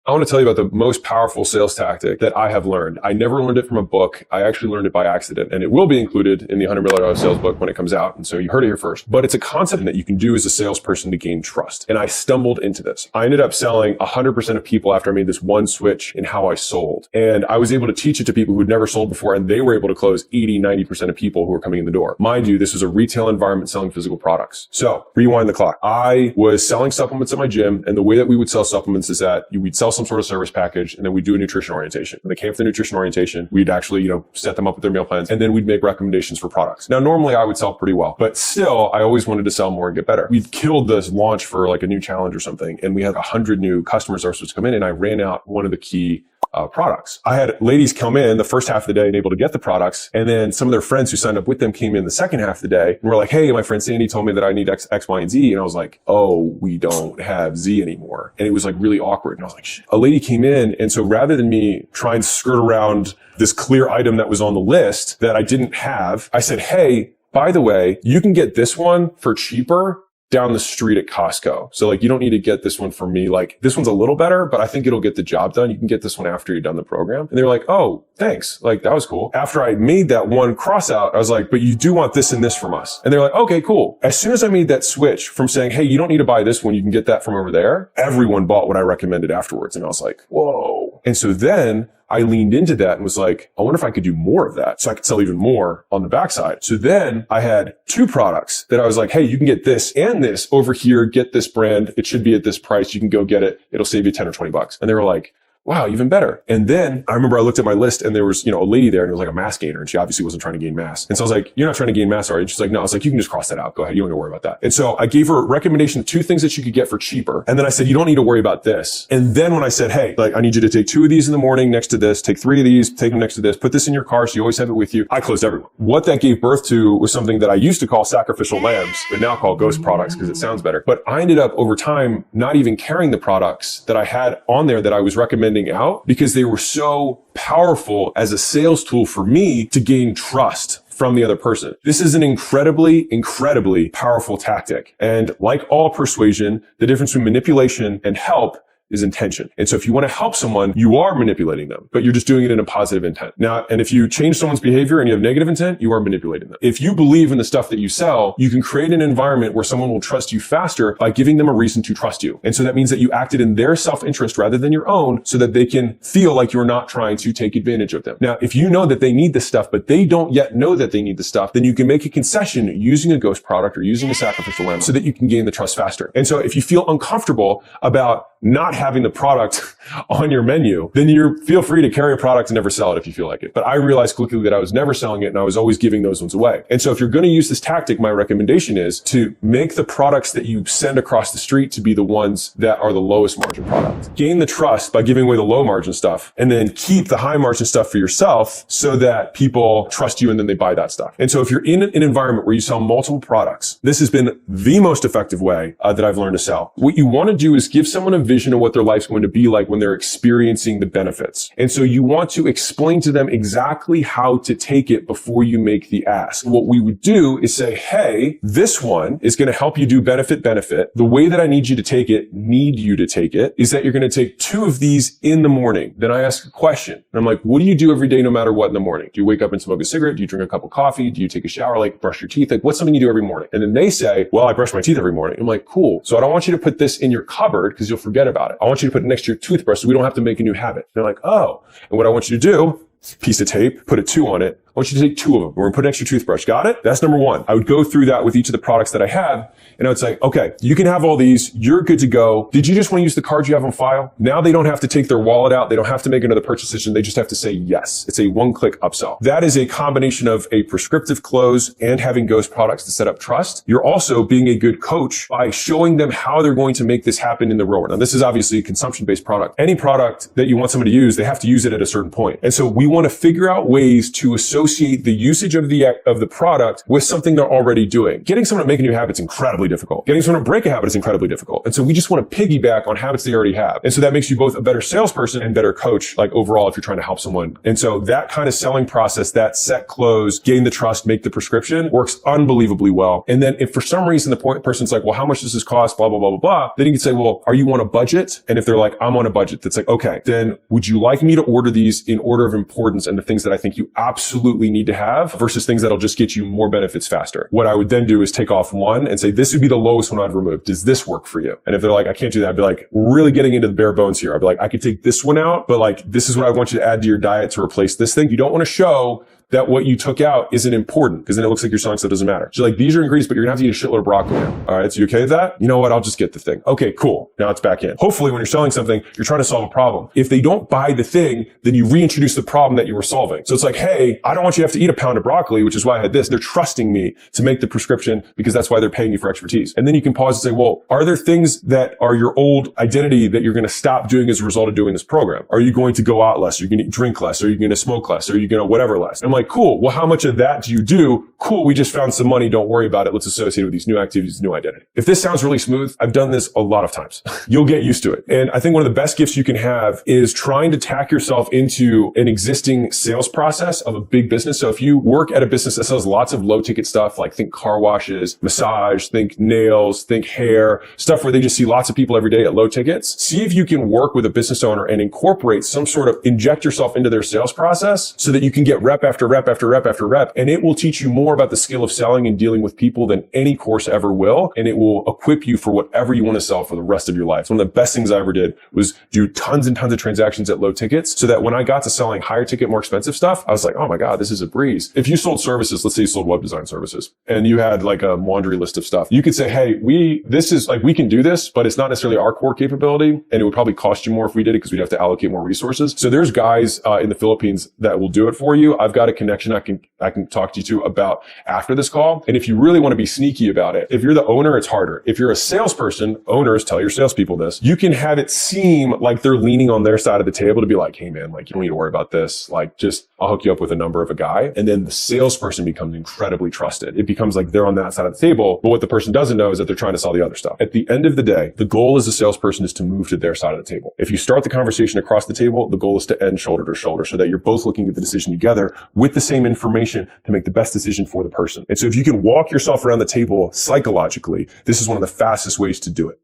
I want to tell you about the most powerful sales tactic that I have learned. I never learned it from a book. I actually learned it by accident, and it will be included in the $100 million sales book when it comes out. And so you heard it here first, but it's a concept that you can do as a salesperson to gain trust. And I stumbled into this. I ended up selling 100% of people after I made this one switch in how I sold. And I was able to teach it to people who'd never sold before, and they were able to close 80, 90% of people who were coming in the door. Mind you, this was a retail environment selling physical products. So rewind the clock. I was selling supplements at my gym, and the way that we would sell supplements is that we'd sell some sort of service package, and then we'd do a nutrition orientation. When they came for the nutrition orientation, we'd actually, set them up with their meal plans, and then we'd make recommendations for products. Now, normally I would sell pretty well, but still, I always wanted to sell more and get better. We'd killed this launch for like a new challenge or something, and we had 100 new customers that were supposed to come in, and I ran out one of the key products. I had ladies come in the first half of the day and able to get the products. And then some of their friends who signed up with them came in the second half of the day and were like, hey, my friend Sandy told me that I need X, Y, and Z. And I was like, oh, we don't have Z anymore. And it was like really awkward. And I was like, shit. A lady came in. And so rather than me try and skirt around this clear item that was on the list that I didn't have, I said, hey, by the way, you can get this one for cheaper down the street at Costco. So like, you don't need to get this one from me. Like, this one's a little better, but I think it'll get the job done. You can get this one after you've done the program. And they were like, oh, thanks. Like, that was cool. After I made that one cross out, I was like, but you do want this and this from us. And they're like, okay, cool. As soon as I made that switch from saying, hey, you don't need to buy this one, you can get that from over there, everyone bought what I recommended afterwards. And I was like, whoa. And so then I leaned into that and was like, I wonder if I could do more of that so I could sell even more on the backside. So then I had 2 products that I was like, hey, you can get this and this over here. Get this brand. It should be at this price. You can go get it. It'll save you 10 or 20 bucks. And they were like, wow, even better. And then I remember I looked at my list and there was, a lady there and it was like a mass gainer, and she obviously wasn't trying to gain mass. And so I was like, you're not trying to gain mass, are you? And she's like, no. I was like, you can just cross that out. Go ahead. You don't need to worry about that. And so I gave her a recommendation of 2 things that she could get for cheaper. And then I said, you don't need to worry about this. And then when I said, hey, like, I need you to take 2 of these in the morning next to this, take 3 of these, take them next to this, put this in your car so you always have it with you. I closed everyone. What that gave birth to was something that I used to call sacrificial lambs, but now call ghost products because it sounds better. But I ended up over time not even carrying the products that I had on there that I was recommending out, because they were so powerful as a sales tool for me to gain trust from the other person. This is an incredibly, incredibly powerful tactic. And like all persuasion, the difference between manipulation and help is intention. And so if you want to help someone, you are manipulating them, but you're just doing it in a positive intent. Now, and if you change someone's behavior and you have negative intent, you are manipulating them. If you believe in the stuff that you sell, you can create an environment where someone will trust you faster by giving them a reason to trust you. And so that means that you acted in their self-interest rather than your own, so that they can feel like you're not trying to take advantage of them. Now, if you know that they need this stuff, but they don't yet know that they need the stuff, then you can make a concession using a ghost product or using a sacrificial lamb so that you can gain the trust faster. And so if you feel uncomfortable about not having the product on your menu, then you feel free to carry a product and never sell it if you feel like it. But I realized quickly that I was never selling it and I was always giving those ones away. And so if you're going to use this tactic, my recommendation is to make the products that you send across the street to be the ones that are the lowest margin product. Gain the trust by giving away the low margin stuff, and then keep the high margin stuff for yourself so that people trust you and then they buy that stuff. And so if you're in an environment where you sell multiple products, this has been the most effective way that I've learned to sell. What you want to do is give someone a vision of what their life's going to be like when they're experiencing the benefits. And so you want to explain to them exactly how to take it before you make the ask. What we would do is say, hey, this one is going to help you do benefit. The way that I need you to take it, is that you're going to take 2 of these in the morning. Then I ask a question. And I'm like, what do you do every day no matter what in the morning? Do you wake up and smoke a cigarette? Do you drink a cup of coffee? Do you take a shower? Like, brush your teeth? Like, what's something you do every morning? And then they say, well, I brush my teeth every morning. I'm like, cool. So I don't want you to put this in your cupboard because you'll forget about it. I want you to put it next to your toothbrush so we don't have to make a new habit. They're like, oh. And what I want you to do, piece of tape, put a 2 on it. I want you to take 2 of them. We're going to put an extra toothbrush. Got it? That's number 1. I would go through that with each of the products that I have. And I would say, okay, you can have all these. You're good to go. Did you just want to use the cards you have on file? Now they don't have to take their wallet out. They don't have to make another purchase decision. They just have to say yes. It's a one-click upsell. That is a combination of a prescriptive close and having ghost products to set up trust. You're also being a good coach by showing them how they're going to make this happen in the real world. Now, this is obviously a consumption-based product. Any product that you want someone to use, they have to use it at a certain point. And so we want to figure out ways to associate associate the usage of the product with something they're already doing. Getting someone to make a new habit is incredibly difficult. Getting someone to break a habit is incredibly difficult. And so we just want to piggyback on habits they already have. And so that makes you both a better salesperson and better coach, like overall, if you're trying to help someone. And so that kind of selling process, that set, close, gain the trust, make the prescription, works unbelievably well. And then if for some reason the person's like, well, how much does this cost? Blah, blah, blah, blah, blah. Then you can say, well, are you on a budget? And if they're like, I'm on a budget, that's like, okay, then would you like me to order these in order of importance and the things that I think you absolutely need to have versus things that'll just get you more benefits faster? What I would then do is take off one and say, this would be the lowest one I'd remove. Does this work for you? And if they're like, I can't do that, I'd be like, we're really getting into the bare bones here. I'd be like, I could take this one out, but like, this is what I want you to add to your diet to replace this thing. You don't want to show that what you took out isn't important because then it looks like you're selling stuff that doesn't matter. So like, these are ingredients, but you're gonna have to eat a shitload of broccoli now. All right. So you okay with that? You know what? I'll just get the thing. Okay, cool. Now it's back in. Hopefully when you're selling something, you're trying to solve a problem. If they don't buy the thing, then you reintroduce the problem that you were solving. So it's like, hey, I don't want you to have to eat a pound of broccoli, which is why I had this. They're trusting me to make the prescription because that's why they're paying you for expertise. And then you can pause and say, well, are there things that are your old identity that you're going to stop doing as a result of doing this program? Are you going to go out less? Are you going to drink less? Are you going to smoke less? Are you going to whatever less? I'm like, cool. Well, how much of that do you do? Cool. We just found some money. Don't worry about it. Let's associate it with these new activities, new identity. If this sounds really smooth, I've done this a lot of times. You'll get used to it. And I think one of the best gifts you can have is trying to tack yourself into an existing sales process of a big business. So if you work at a business that sells lots of low ticket stuff, like think car washes, massage, think nails, think hair, stuff where they just see lots of people every day at low tickets, see if you can work with a business owner and incorporate some sort of inject yourself into their sales process so that you can get rep after rep after rep after rep. And it will teach you more about the skill of selling and dealing with people than any course ever will. And it will equip you for whatever you want to sell for the rest of your life. So one of the best things I ever did was do tons and tons of transactions at low tickets so that when I got to selling higher ticket, more expensive stuff, I was like, oh my God, this is a breeze. If you sold services, let's say you sold web design services and you had like a laundry list of stuff, you could say, hey, we can do this, but it's not necessarily our core capability. And it would probably cost you more if we did it because we'd have to allocate more resources. So there's guys in the Philippines that will do it for you. I've got a connection I can talk to you to about after this call. And if you really want to be sneaky about it, if you're the owner, it's harder. If you're a salesperson, owners tell your salespeople this, you can have it seem like they're leaning on their side of the table to be like, hey man, like you don't need to worry about this. Like just, I'll hook you up with a number of a guy. And then the salesperson becomes incredibly trusted. It becomes like they're on that side of the table. But what the person doesn't know is that they're trying to sell the other stuff. At the end of the day, the goal as a salesperson is to move to their side of the table. If you start the conversation across the table, the goal is to end shoulder to shoulder so that you're both looking at the decision together with the same information to make the best decision for the person. And so if you can walk yourself around the table psychologically, this is one of the fastest ways to do it.